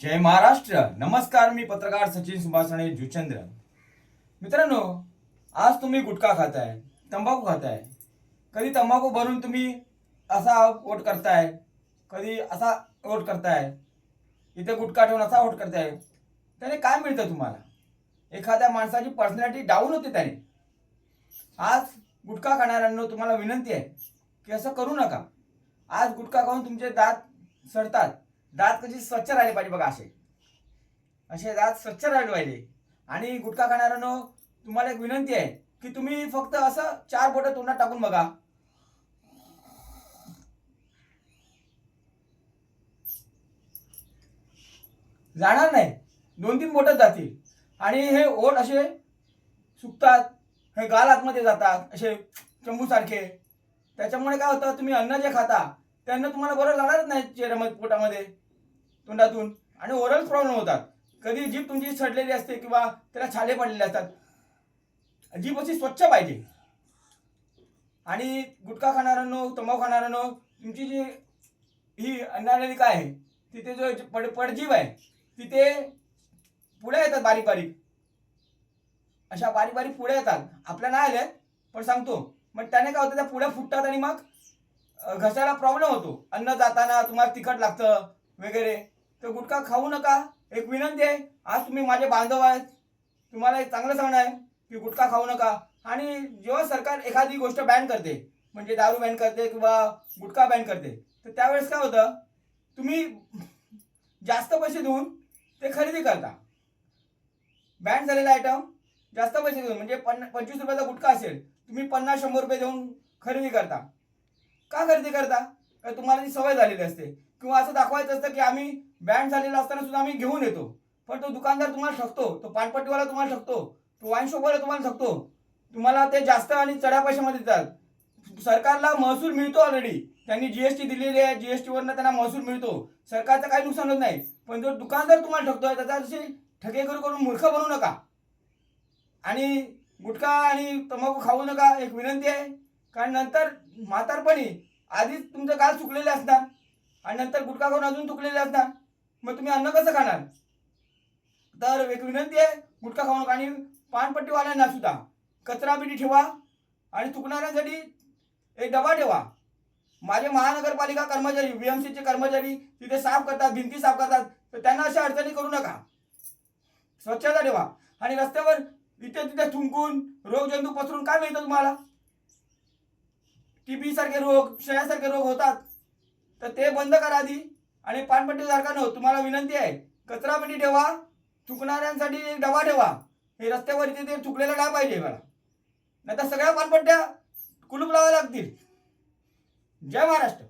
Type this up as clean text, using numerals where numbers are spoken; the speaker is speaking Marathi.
जय महाराष्ट्र. नमस्कार, मी पत्रकार सचिन सुभाषणे जुचंद्र. मित्रांनो, आज तुम्ही गुटखा खाताय, तंबाखू खाताय. कधी तंबाखू भरून तुम्ही असा वोट करताय, कधी असा वोट करताय, इथे गुटखा ठेवून असा वोट करताय. त्याने काय मिळतं तुम्हाला? एखाद्या माणसाची पर्सनॅलिटी डाऊन होते त्याने. आज गुटखा खाणाऱ्यांना तुम्हाला विनंती आहे की असं करू नका. आज गुटखा खाऊन तुमचे दात सडतात. दात कशी स्वच्छ राहिले पाहिजे बघा. असे असे दात स्वच्छ राहिले पाहिजे. आणि गुटखा खाणाऱ्यांनो, तुम्हाला एक विनंती आहे की तुम्ही फक्त असं 4 बोटं तोंडात टाकून बघा. जाणार नाही, 2-3 बोटं जातील आणि हे ओठ असे सुकतात, हे गाल आतमध्ये जातात असे चंबू सारखे. त्याच्यामुळे काय होतं, तुम्ही अन्न जे खाता त्यांना तुम्हाला बरोबर जाणारच नाही चेहऱ्यामध्ये, पोटामध्ये, तोंडातून, आणि ओरल प्रॉब्लेम होतात. कधी जीभ तुमची सडलेली असते किंवा त्याला छाले पडलेले असतात. जीभ अशी स्वच्छ पाहिजे. आणि गुटखा खाणाऱ्यांनो, तंबाखू खाणाऱ्यांनो, तुमची जी ही अन्ननलिका काय आहे, तिथे जो पडजीभ आहे, तिथे पुढे येतात बारीक बारीक, अशा बारीक बारीक पुढे येतात. आपल्या नाही आल्या पण सांगतो. मग त्याने काय होतं, त्या पुढे फुटतात आणि मग घशाला प्रॉब्लेम होतो. अन्न जाताना तुम्हाला तिखट लागतं वगैरे. तर गुटखा खाऊ नका. एक विनंती आहे, आज तुम्ही माझे बांधव आहेत, तुम्हाला एक चांगलं सांगणं आहे की गुटखा खाऊ नका. आणि जेव्हा सरकार एखादी गोष्ट बॅन करते, म्हणजे दारू बॅन करते किंवा गुटखा बॅन करते, तर त्यावेळेस काय होतं, तुम्ही जास्त पैसे देऊन ते खरेदी करता. बॅन झालेला आयटम जास्त पैसे देऊन, म्हणजे 25 रुपयाचा गुटखा असेल, तुम्ही 50-100 रुपये देऊन खरेदी करता. का खरेदी करता? कारण तुम्हाला ती सवय झालेली असते. किंवा असं दाखवायचं असतं की आम्ही बॅन झालेला असताना सुद्धा आम्ही घेऊन येतो. पण तो दुकानदार तुम्हाला ठगतो, तो पानपट्टीवाला तुम्हाला ठगतो, तो वाईन शॉपवाला तुम्हाला ठगतो. तुम्हाला ते जास्त आणि चढ्या पैशामध्ये देतात. सरकारला महसूल मिळतो ऑलरेडी. त्यांनी जीएसटी दिलेली आहे, जीएसटीवरनं त्यांना महसूल मिळतो. सरकारचं काही नुकसान होत नाही. पण जो दुकानदार तुम्हाला ठगतोय त्याचा ठगेकरू करून मूर्ख बनवू नका. आणि गुटखा आणि तंबाखू खाऊ नका, एक विनंती आहे. कारण नंतर म्हातारपणी आधीच तुमचं गाल सुकलेले असणार आणि नंतर गुटखा खाऊन अजून तुकलेले असणार. मग तुम्ही अन्न कसं खाणार? तर एक विनंती आहे, गुटखा खाऊ नका. आणि पानपट्टीवाल्यांना सुद्धा कचरा पेटी ठेवा आणि थुकणाऱ्यांसाठी एक डबा ठेवा. माझे महानगरपालिका कर्मचारी, बीएमसीचे कर्मचारी तिथे साफ करतात, भिंती साफ करतात. तर त्यांना अशा अडचणी करू नका. स्वच्छता ठेवा. आणि रस्त्यावर इथे तिथे थुंकून रोगजंतू पसरून काय मिळतं तुम्हाला? टीबी सारखे रोग, क्षयासारखे रोग होतात. तर ते बंद करा आधी. आणि पानपट्टी धारकांनो, तुम्हाला विनंती आहे, कचरा पेटी ठेवा, थुकणाऱ्यांसाठी एक डबा ठेवा. हे रस्त्यावर इथे ते थुकलेलं नाही पाहिजे मला, नाहीतर सगळ्या पानपट्ट्या कुलूप लावायला लागतील. जय महाराष्ट्र.